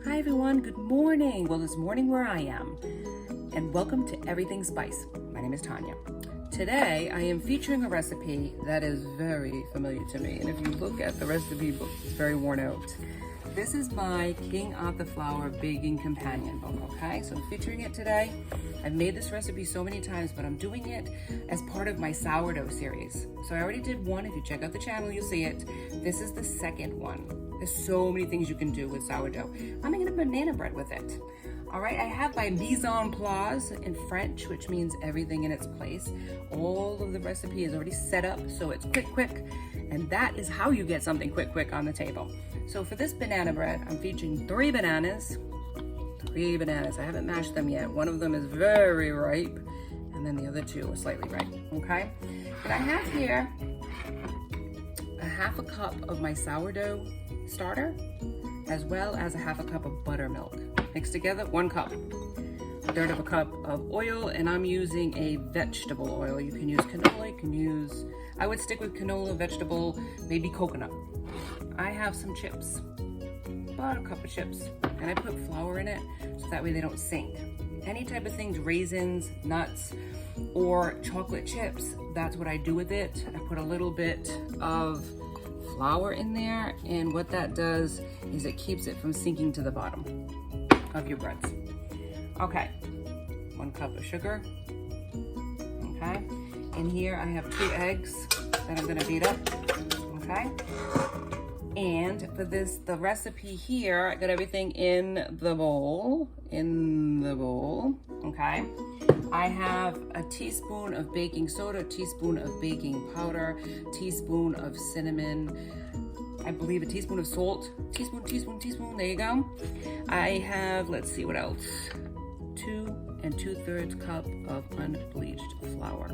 Hi everyone, good morning. Well, it's morning where I am, and welcome to Everything Spice. My name is Tanya. Today, I am featuring a recipe that is very familiar to me, and if you look at the recipe book, it's very worn out. This is my King Arthur Flour Baking Companion book, okay? So I'm featuring it today. I've made this recipe so many times, but I'm doing it as part of my sourdough series. So I already did one. If you check out the channel, you'll see it. This is the second one. There's so many things you can do with sourdough. I'm making a banana bread with it. All right, I have my mise en place in French, which means everything in its place. All of the recipe is already set up, so it's quick, and that is how you get something quick on the table. So for this banana bread, I'm featuring three bananas. I haven't mashed them yet. One of them is very ripe, and then the other two are slightly ripe, okay? And I have here a half a cup of my sourdough starter, as well as a half a cup of buttermilk. Mixed together, 1 cup. A third of a cup of oil, and I'm using a vegetable oil. You can use canola, you can use, I would stick with canola, vegetable, maybe coconut. I have some chips, about a cup of chips, and I put flour in it so that way they don't sink. Any type of things, raisins, nuts, or chocolate chips, that's what I do with it. I put a little bit of flour in there, and what that does is it keeps it from sinking to the bottom of your breads. Okay, 1 cup of sugar, okay? And here I have 2 eggs that I'm gonna beat up, okay? And for this, the recipe here, I got everything in the bowl, okay? I have a teaspoon of baking soda, a teaspoon of baking powder, teaspoon of cinnamon, I believe a teaspoon of salt, teaspoon, there you go. I have, let's see what else, 2 2/3 cup of unbleached flour.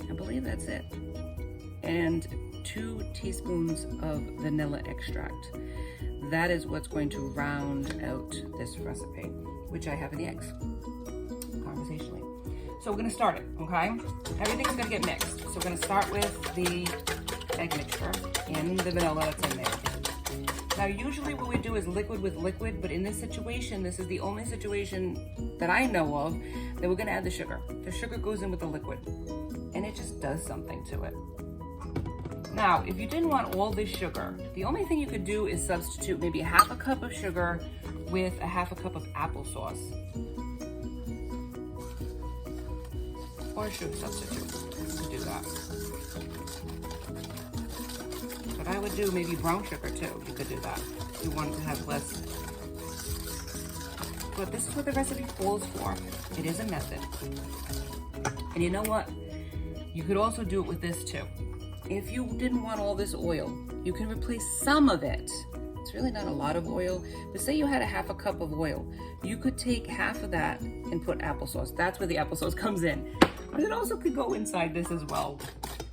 I believe that's it. And 2 teaspoons of vanilla extract. That is what's going to round out this recipe, which I have in the eggs, conversationally. So we're gonna start it, okay? Everything's gonna get mixed. So we're gonna start with the egg mixture and the vanilla that's in there. Now, usually what we do is liquid with liquid, but in this situation, this is the only situation that I know of that we're gonna add the sugar. The sugar goes in with the liquid, and it just does something to it. Now, if you didn't want all this sugar, the only thing you could do is substitute maybe a half a cup of sugar with a half a cup of applesauce. Or a sugar substitute, you could do that. But I would do maybe brown sugar too, you could do that, if you wanted to have less. But this is what the recipe calls for. It is a method. And you know what? You could also do it with this too. If you didn't want all this oil, you can replace some of it. It's really not a lot of oil, but say you had a half a cup of oil. You could take half of that and put applesauce. That's where the applesauce comes in. But it also could go inside this as well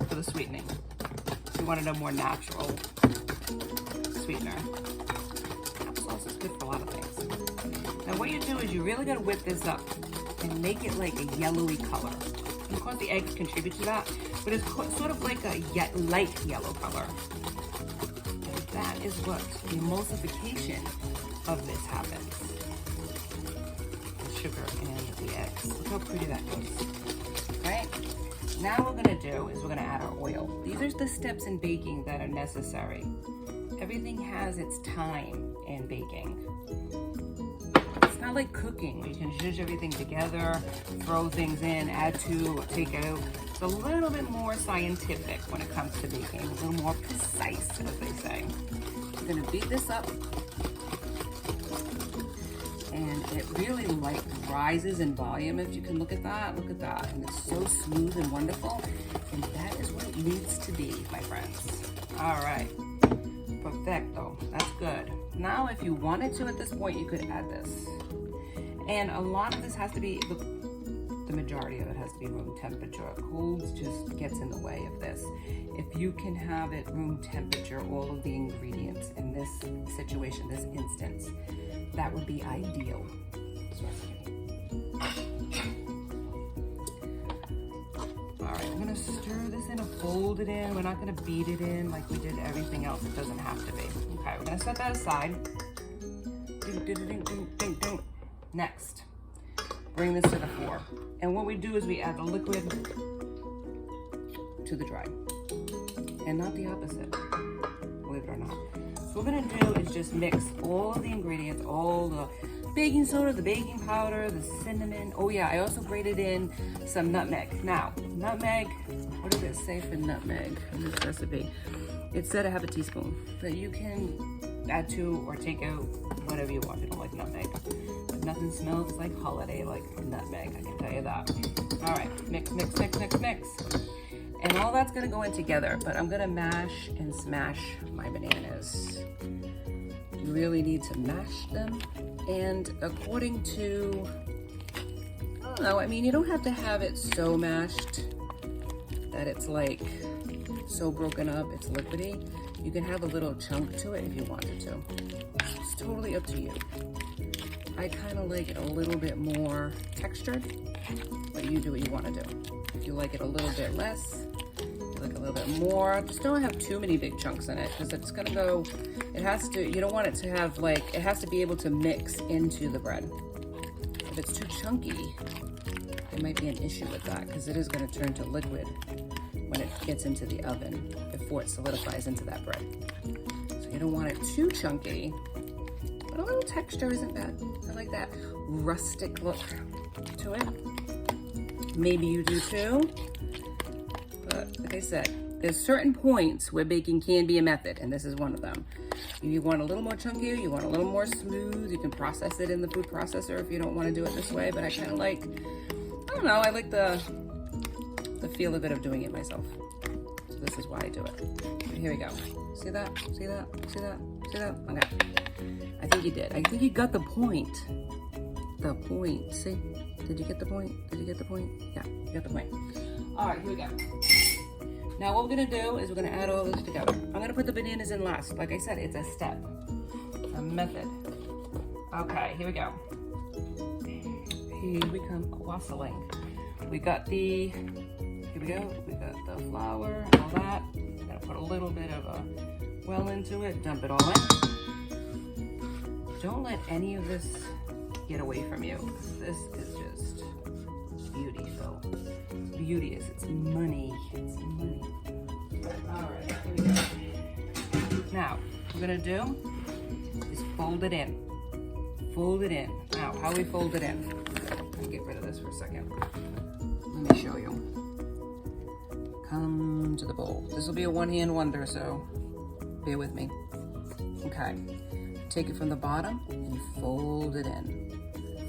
for the sweetening. If you wanted a more natural sweetener. Applesauce is good for a lot of things. Now what you do is you really gotta whip this up and make it like a yellowy color. Of course the eggs contribute to that, but it's sort of like a light yellow color. And that is what the emulsification of this happens. The sugar and the eggs. Look how pretty that goes. Right? Now what we're gonna do is we're gonna add our oil. These are the steps in baking that are necessary. Everything has its time in baking. It's not like cooking, where you can zhuzh everything together, throw things in, add to, or take out. It's a little bit more scientific when it comes to baking, a little more precise, as they say. I'm gonna beat this up, and it really like rises in volume. If you can look at that, and it's so smooth and wonderful, and that is what it needs to be, my friends. All right, perfecto, that's good. Now, if you wanted to at this point, you could add this. And a lot of this has to be, the majority of it has to be room temperature. Cold just gets in the way of this. If you can have it room temperature, all of the ingredients in this situation, this instance, that would be ideal. All right, I'm gonna stir this in and fold it in. We're not gonna beat it in like we did everything else. It doesn't have to be. Okay, we're gonna set that aside. Next, bring this to the 4. And what we do is we add the liquid to the dry. And not the opposite, believe it or not. So what we're gonna do is just mix all of the ingredients, all the baking soda, the baking powder, the cinnamon. Oh yeah, I also grated in some nutmeg. Now, nutmeg, what does it say for nutmeg in this recipe? It said I have a teaspoon, but you can add to or take out whatever you want. If you don't like nutmeg. But nothing smells like holiday like nutmeg, I can tell you that. All right, mix, mix, mix, mix, mix. And all that's gonna go in together, but I'm gonna mash and smash my bananas. You really need to mash them. And according to, I don't know, I mean, you don't have to have it so mashed that it's like so broken up, it's liquidy. You can have a little chunk to it if you wanted to. It's totally up to you. I kind of like it a little bit more textured, but you do what you want to do. If you like it a little bit less, you like a little bit more. Just don't have too many big chunks in it because it's gonna go, it has to, you don't want it to have like, it has to be able to mix into the bread. If it's too chunky, there might be an issue with that because it is gonna turn to liquid when it gets into the oven before it solidifies into that bread. So you don't want it too chunky, but a little texture isn't bad. I like that rustic look to it. Maybe you do too, but like I said, there's certain points where baking can be a method, and this is one of them. You want a little more chunkier, you want a little more smooth, you can process it in the food processor if you don't want to do it this way, but I kind of like, I don't know, I like the feel of it of doing it myself. So this is why I do it. So here we go. See that? See that? See that? See that? Okay. I think you did. I think you got the point. The point. See? Did you get the point? Did you get the point? Yeah, you got the point. All right, here we go. Now what we're gonna do is we're gonna add all this together. I'm gonna put the bananas in last. Like I said, it's a step, a method. Okay, here we go. Here we come wassailing. We got the, here we go, we got the flour and all that. I'm gonna put a little bit of a well into it, dump it all in. Don't let any of this get away from you. This is just beautiful. It's beauteous, it's money, it's money. All right, here we go. Now, what we're gonna do is fold it in. Fold it in. Now, how we fold it in. Let me get rid of this for a second. Let me show you. Come to the bowl. This will be a one-hand wonder, so bear with me. Okay. Take it from the bottom and you fold it in.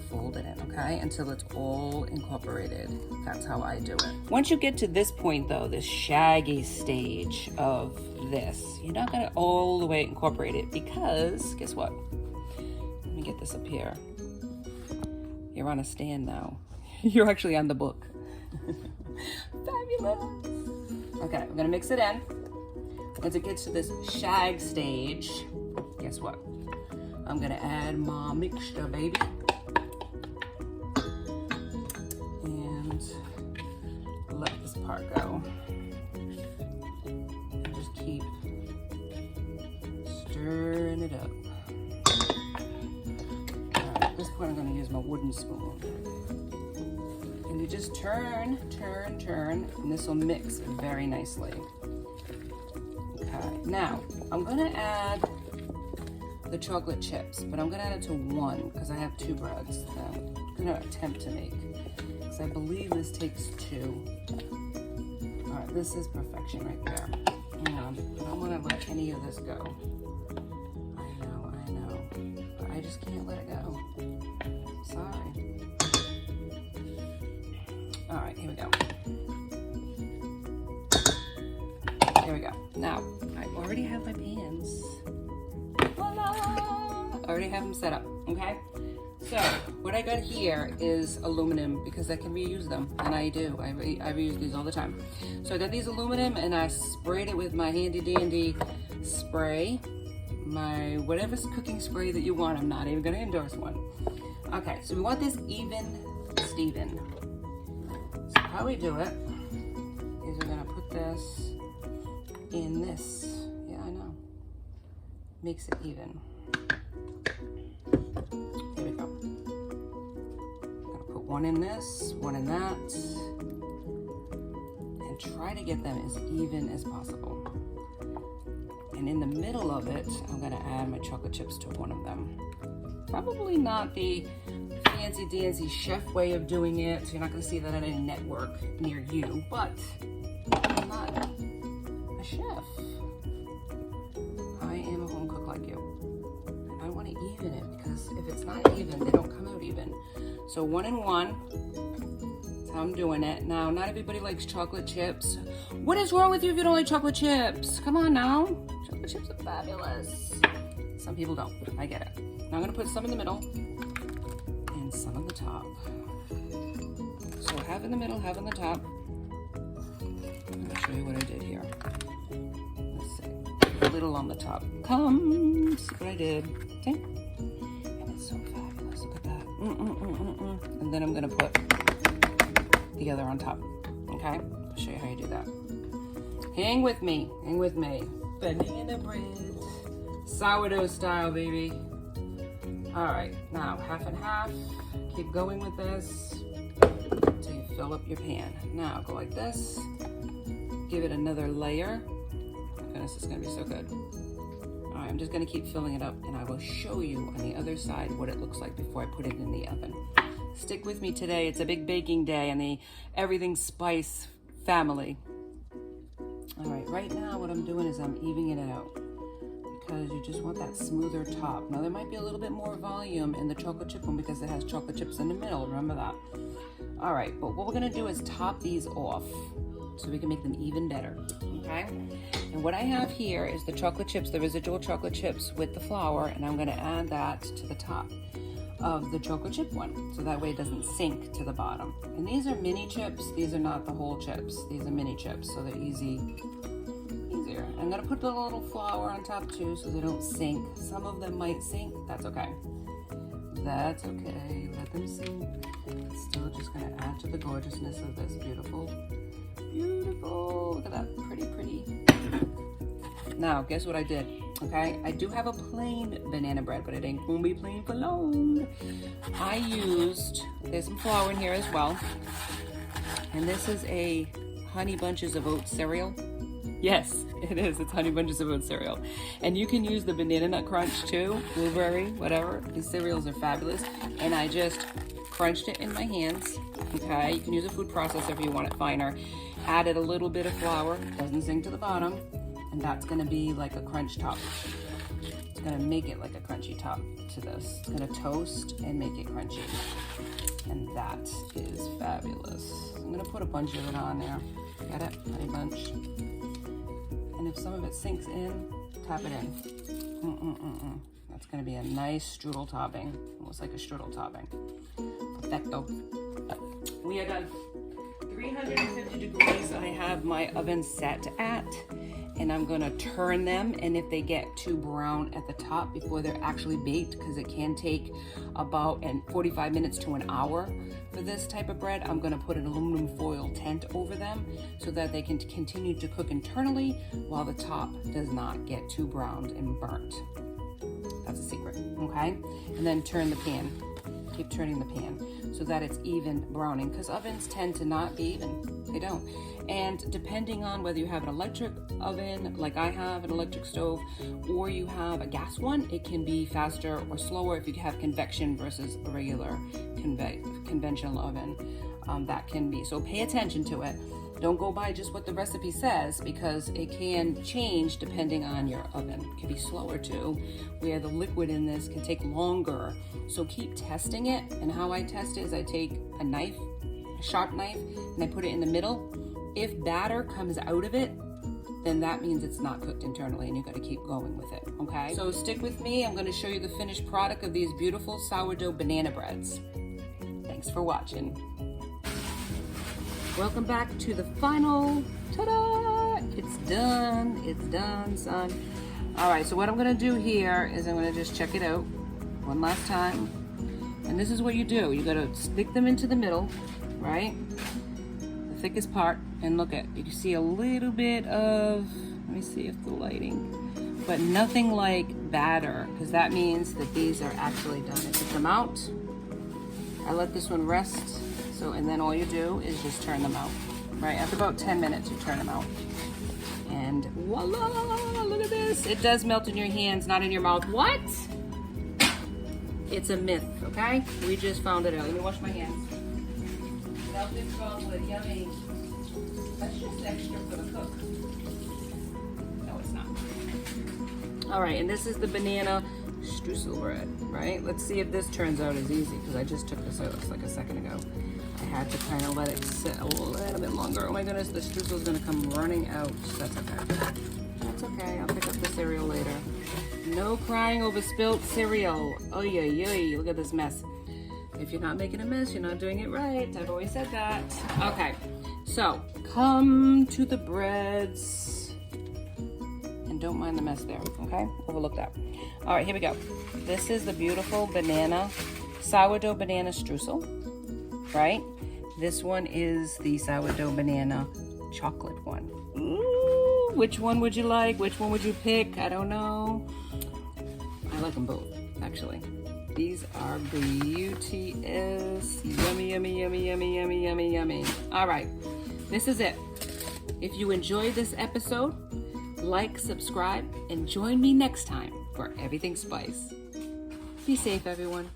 Fold it in, okay? Until it's all incorporated. That's how I do it. Once you get to this point though, this shaggy stage of this, you're not gonna all the way incorporate it because, guess what? Let me get this up here. You're on a stand now. You're actually on the book. Fabulous. Okay, we're gonna mix it in. Once it gets to this shag stage, guess what? I'm gonna add my mixture, baby. And let this part go. And just keep stirring it up. All right, at this point, I'm gonna use my wooden spoon. And you just turn, turn, turn, and this will mix very nicely. Okay, now I'm gonna add the chocolate chips, but I'm gonna add it to one because I have 2 breads that I'm gonna attempt to make. Because I believe this takes 2. All right, this is perfection right there. Hang on, I don't wanna let any of this go. I know, but I just can't let it go. Sorry. All right, here we go. Here we go. Now, I already have my pans. Voila! I already have them set up, okay? So, what I got here is aluminum because I can reuse them, and I do. I reuse these all the time. So I got these aluminum and I sprayed it with my handy dandy spray. My whatever cooking spray that you want. I'm not even gonna endorse one. Okay, so we want this even, Steven. So how we do it is we're gonna put this in this. Yeah, I know. Makes it even. one in this, one in that, and try to get them as even as possible. And in the middle of it, I'm gonna add my chocolate chips to one of them. Probably not the fancy dancy chef way of doing it, so you're not gonna see that on any network near you, but I'm not a chef. I am a home cook like you. And I wanna even it, because if it's not even, they don't come out even. So 1 and 1, that's how I'm doing it. Now, not everybody likes chocolate chips. What is wrong with you if you don't like chocolate chips? Come on now, chocolate chips are fabulous. Some people don't, I get it. Now I'm gonna put some in the middle and some on the top. So half in the middle, half on the top. I'll show you what I did here. Let's see, a little on the top. Come, see what I did, okay? And it's so fabulous, look at that. And then I'm gonna put the other on top, okay? I'll show you how you do that. Hang with me, hang with me. Banana bread, sourdough style, baby. All right, now half and half. Keep going with this until you fill up your pan. Now go like this. Give it another layer. Oh my goodness, it's gonna be so good. All right, I'm just gonna keep filling it up, and I will show you on the other side what it looks like before I put it in the oven. Stick with me today. It's a big baking day in the Everything Spice family. All right, right now what I'm doing is I'm evening it out, because you just want that smoother top. Now there might be a little bit more volume in the chocolate chip one because it has chocolate chips in the middle, remember that. All right, but what we're gonna do is top these off so we can make them even better, okay? And what I have here is the chocolate chips, the residual chocolate chips with the flour, and I'm gonna add that to the top of the chocolate chip one, so that way it doesn't sink to the bottom. And these are mini chips, these are not the whole chips, these are mini chips, so they're easier. I'm gonna put a little flour on top too so they don't sink. Some of them might sink, that's okay. That's okay, let them sink. It's still just gonna add to the gorgeousness of this beautiful, beautiful, look at that, pretty, pretty. Now, guess what I did, okay? I do have a plain banana bread, but it ain't gonna be plain for long. I used, there's some flour in here as well. And this is a Honey Bunches of Oats cereal. Yes, it is, it's Honey Bunches of Oats cereal. And you can use the Banana Nut Crunch too, blueberry, whatever. These cereals are fabulous. And I just crunched it in my hands, okay? You can use a food processor if you want it finer. Added a little bit of flour, doesn't sink to the bottom. And that's gonna be like a crunch top. It's gonna make it like a crunchy top to this. It's gonna toast and make it crunchy. And that is fabulous. I'm gonna put a bunch of it on there. Got it? Honey bunch. And if some of it sinks in, tap it in. That's gonna be a nice strudel topping. Almost like a strudel topping. Perfecto. We are done. 350 degrees I have my oven set at, and I'm gonna turn them, and if they get too brown at the top before they're actually baked, because it can take about 45 minutes to an hour for this type of bread, I'm gonna put an aluminum foil tent over them so that they can continue to cook internally while the top does not get too browned and burnt. That's a secret, okay? And then turn the pan. Keep turning the pan so that it's even browning, because ovens tend to not be even. They don't. And depending on whether you have an electric oven, like I have an electric stove, or you have a gas one, it can be faster or slower if you have convection versus a regular conventional oven. That can be. So pay attention to it. Don't go by just what the recipe says, because it can change depending on your oven. It can be slower too, where the liquid in this can take longer. So keep testing it. And how I test it is I take a knife, a sharp knife, and I put it in the middle. If batter comes out of it, then that means it's not cooked internally, and you gotta keep going with it, okay? So stick with me. I'm gonna show you the finished product of these beautiful sourdough banana breads. Thanks for watching. Welcome back to the final, ta-da! It's done, son. All right, so what I'm gonna do here is I'm gonna just check it out one last time. And this is what you do. You gotta stick them into the middle, right? The thickest part, and look at, you can see a little bit of, let me see if the lighting, but nothing like batter, because that means that these are actually done. I took them out, I let this one rest. So, and then all you do is just turn them out, right? After about 10 minutes, you turn them out. And voila, look at this. It does melt in your hands, not in your mouth. What? It's a myth, okay? We just found it out. Let me wash my hands. Melted chocolate, yummy. That's just extra for the cook. No, it's not. All right, and this is the banana streusel bread, right? Let's see if this turns out as easy, because I just took this out like a second ago. I had to kind of let it sit a little bit longer. Oh my goodness, the streusel is going to come running out. That's okay. That's okay. I'll pick up the cereal later. No crying over spilt cereal. Oh yeah, look at this mess. If you're not making a mess, you're not doing it right. I've always said that. Okay, so come to the breads. And don't mind the mess there, okay? Overlook that. All right, here we go. This is the beautiful sourdough banana streusel, right? This one is the sourdough banana chocolate one. Ooh, which one would you like? Which one would you pick? I don't know. I like them both, actually. These are beauteous. Yummy, yummy, yummy, yummy, yummy, yummy, yummy. All right, this is it. If you enjoyed this episode, like, subscribe, and join me next time for Everything Spice. Be safe, everyone.